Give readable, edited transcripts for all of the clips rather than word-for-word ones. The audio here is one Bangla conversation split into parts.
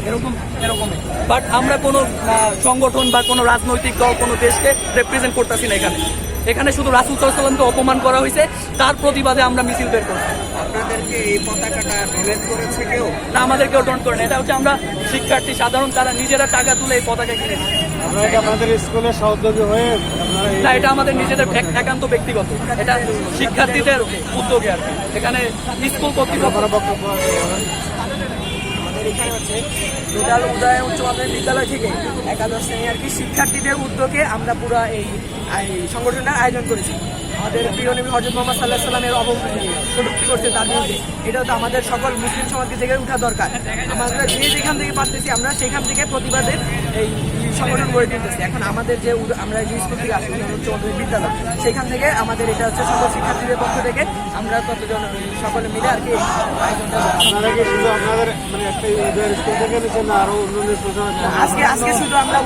এরকম এরকমই। বাট আমরা কোনো সংগঠন বা কোনো রাজনৈতিক দল কোনো দেশকে রিপ্রেজেন্ট করতেছি না। এখানে শুধু রাসূল সাল্লাল্লাহু আলাইহি ওয়াসাল্লামকে অপমান করা হয়েছে, তার প্রতিবাদে আমরা মিছিল বের করছি। আপনাদেরকে এই পতাকাটা ডোনেট করেছে কেউ? না, আমাদের কেউ ডোনেট করে না। এটা হচ্ছে আমরা শিক্ষার্থী সাধারণ, তারা নিজেরা টাকা তুলে এই পতাকা কিনেছে। আপনাদের স্কুলের সহযোগী হয়ে না, এটা আমাদের নিজেদের একান্ত ব্যক্তিগত, এটা শিক্ষার্থীদের উদ্যোগে আর কি। এখানে স্কুল কর্তৃপক্ষ এখানে হচ্ছে রুদাল উদয় উচ্চ মাধ্যমিক বিদ্যালয় থেকে একাদশ শ্রেণী আর কি শিক্ষার্থীদের উদ্যোগে আমরা পুরো এই সংগঠনটার আয়োজন করেছি। আমাদের প্রিয় নবী হযরত মুহাম্মদ সাল্লাল্লাহু আলাইহি সাল্লামের অবমূল্যায়ন করছে তার বিরুদ্ধে। এটা তো আমাদের সকল মুসলিম সমাজকে জেগে ওঠা দরকার। আমরা যেখান থেকে পারতেছি আমরা সেখান থেকে প্রতিবাদের এই সংগঠন গড়ে তুলতেছি। এখন আমাদের যে আমরা যে স্কুল থেকে আসি উচ্চ মাধ্যমিক বিদ্যালয়, সেখান থেকে আমাদের এটা হচ্ছে সকল শিক্ষার্থীদের পক্ষ থেকে আমরা কতজন সকলে মিলে আর কি আয়োজনটা। আপনাদের মানে একটা স্কুল থেকে নিচ্ছেন না আরো অন্য আজকে শুধু আমরা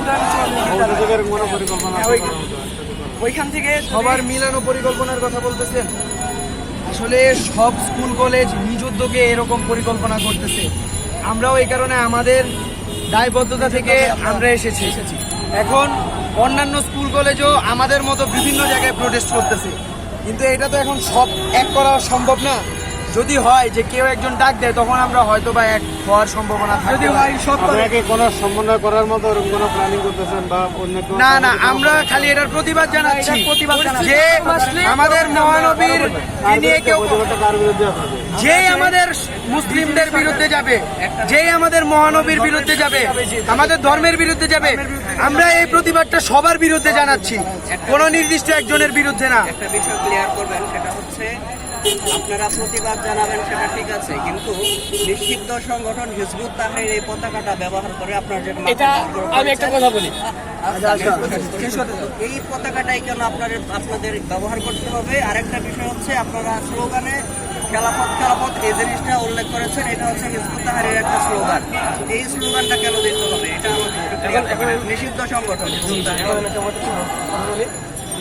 ওইখান থেকে সবার মিলানো পরিকল্পনার কথা বলতেছেন। আসলে সব স্কুল কলেজ নিজ উদ্যোগে এরকম পরিকল্পনা করতেছে। আমরাও এই কারণে আমাদের দায়বদ্ধতা থেকে আমরা এসেছি। এখন অন্যান্য স্কুল কলেজও আমাদের মতো বিভিন্ন জায়গায় প্রোটেস্ট করতেছে, কিন্তু এটা তো এখন সব এক করা সম্ভব না। যদি হয় যে কেউ একজন ডাক দেয় তখন আমরা হয়তো বা এক হওয়ার সম্ভাবনা থাকে। যদি হয় সব কোনো সমন্বয় করার মতো কোনো প্ল্যানিং করতেছেন বা অন্য না, আমরা খালি এটার প্রতিবাদ জানাচ্ছি যে আমাদের মহানবীর নিয়ে কেউ যে আমাদের মুসলিমদের বিরুদ্ধে যাবে, যে আমাদের মহানবীর বিরুদ্ধে যাবে, আমাদের ধর্মের বিরুদ্ধে যাবে, আমরা এই প্রতিবাদটা সবার বিরুদ্ধে জানাচ্ছি, কোনো নির্দিষ্ট একজনের বিরুদ্ধে না। একটা বিষয় ক্লিয়ার করবেন, সেটা হচ্ছে আপনারা প্রতিবাদ জানাবেন সেটা ঠিক আছে, কিন্তু নিষিদ্ধ সংগঠন হিজবুত তাহরীর এই পতাকাটা ব্যবহার করে আপনার যে আমি একটা কথা বলি, এই পতাকাটাই কেন আপনাদের ব্যবহার করতে হবে? আরেকটা বিষয় হচ্ছে আপনারা স্লোগানে খেলাফত এই জিনিসটা উল্লেখ করেছেন, এটা হচ্ছে হিজবুত তাহরীরের একটা স্লোগান। এই স্লোগানটা কেন দিতে হবে? এটা নিষিদ্ধ সংগঠন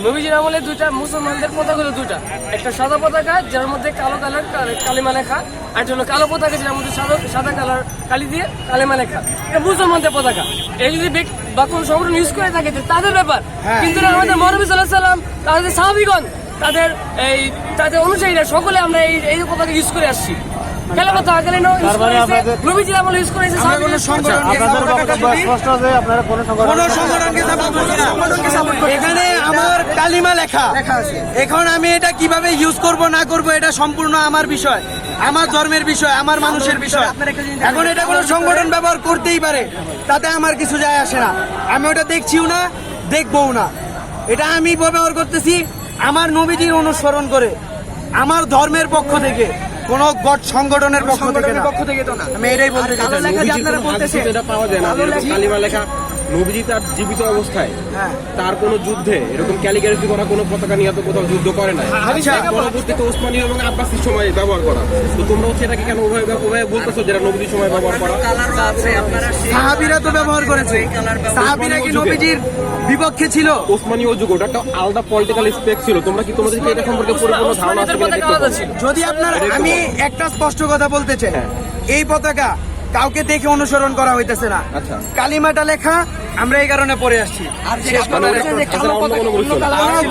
নবীজির আমলে দুইটা মুসলমানদের পতাকা হলো দুটা, একটা সাদা পতাকা যার মধ্যে কালো কালার কালিমা লেখা, আর জন্য কালো পতাকা যার মধ্যে সাদা কালার কালি দিয়ে কালিমা লেখা। এটা মুসলমানদের পতাকা। এই যদি বা কোন সংগঠন ইউজ করে থাকে তাদের ব্যাপার, কিন্তু আমাদের মহানবী সাল্লাল্লাহু আলাইহি ওয়াসাল্লাম, তাদের সাহাবীগণ, তাদের অনুযায়ীরা সকলে আমরা এই পতাকা ইউজ করে আসছি। এখানে আমার কালিমা লেখা, এখন আমি এটা কিভাবে ইউজ করব না করব এটা সম্পূর্ণ আমার বিষয়, আমার ধর্মের বিষয়, আমার মানুষের বিষয়। এখন এটা কোনো সংগঠন ব্যবহার করতেই পারে, তাতে আমার কিছু যায় আসে না। আমি ওটা দেখছিও না, দেখবও না। এটা আমি ব্যবহার করতেছি আমার নবীজির অনুসরণ করে, আমার ধর্মের পক্ষ থেকে, কোন সংগঠনের পক্ষ থেকে তো না। আমি এটাই বলতে চাচ্ছি। এটা পাওয়া যায় না কালিমা লেখা নবীজি তার জীবিত অবস্থায় তার কোনো যুদ্ধে এরকম ক্যালিগ্রাফি করা কোনো পতাকা নিয়ে তো কোথাও যুদ্ধ করে না। পরবর্তীতে ওসমানী এবং আব্বাসীর সময় ব্যবহার করা। তো তোমরা হচ্ছে এটাকে কেন ওভাবে বলতেছো যেটা নবীজির সময় ব্যবহার করা? সাহাবীরা তো ব্যবহার করেছে। সাহাবীরা কি নবীজির বিপক্ষে ছিল? ওসমানী ও যুগ ওটা একটা আলাদা পলিটিক্যাল স্পেক ছিল। তোমরা কি তোমাদের এটা সম্পর্কে পরিপূর্ণ ধারণা আছে? যদি আপনার, আমি একটা স্পষ্ট কথা বলতে চাই, এই পতাকা কাউকে দেখে অনুসরণ করা হইতেছে না। কালিমাটা লেখা, আমরা এই কারণে পড়ে আসছি। আর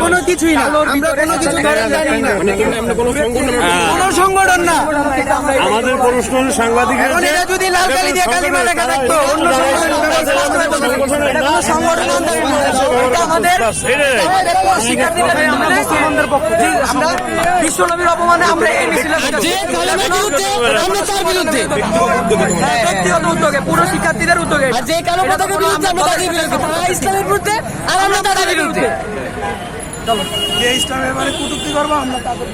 কোনো কিছুই না, আমরা কোনো কিছু জানি না, কোনো সংগঠন না। আমাদের প্রশ্ন সাংবাদিক যদি লাল কালি দিয়ে কালিমা লেখা থাকতো অন্য বিশ্বনবীর অপমানে আমরা এই মিছিল ব্যক্তিগত উদ্যোগে, পুরো শিক্ষার্থীদের উদ্যোগে, যে কালো পতাকার বিরুদ্ধে আমরা তাদের বিরুদ্ধে, ইসলামের বিরুদ্ধে, আর আমরা তাদের বিরুদ্ধে। চলো, যে ইসলামের মানে কটূক্তি করবো আমরা তাদের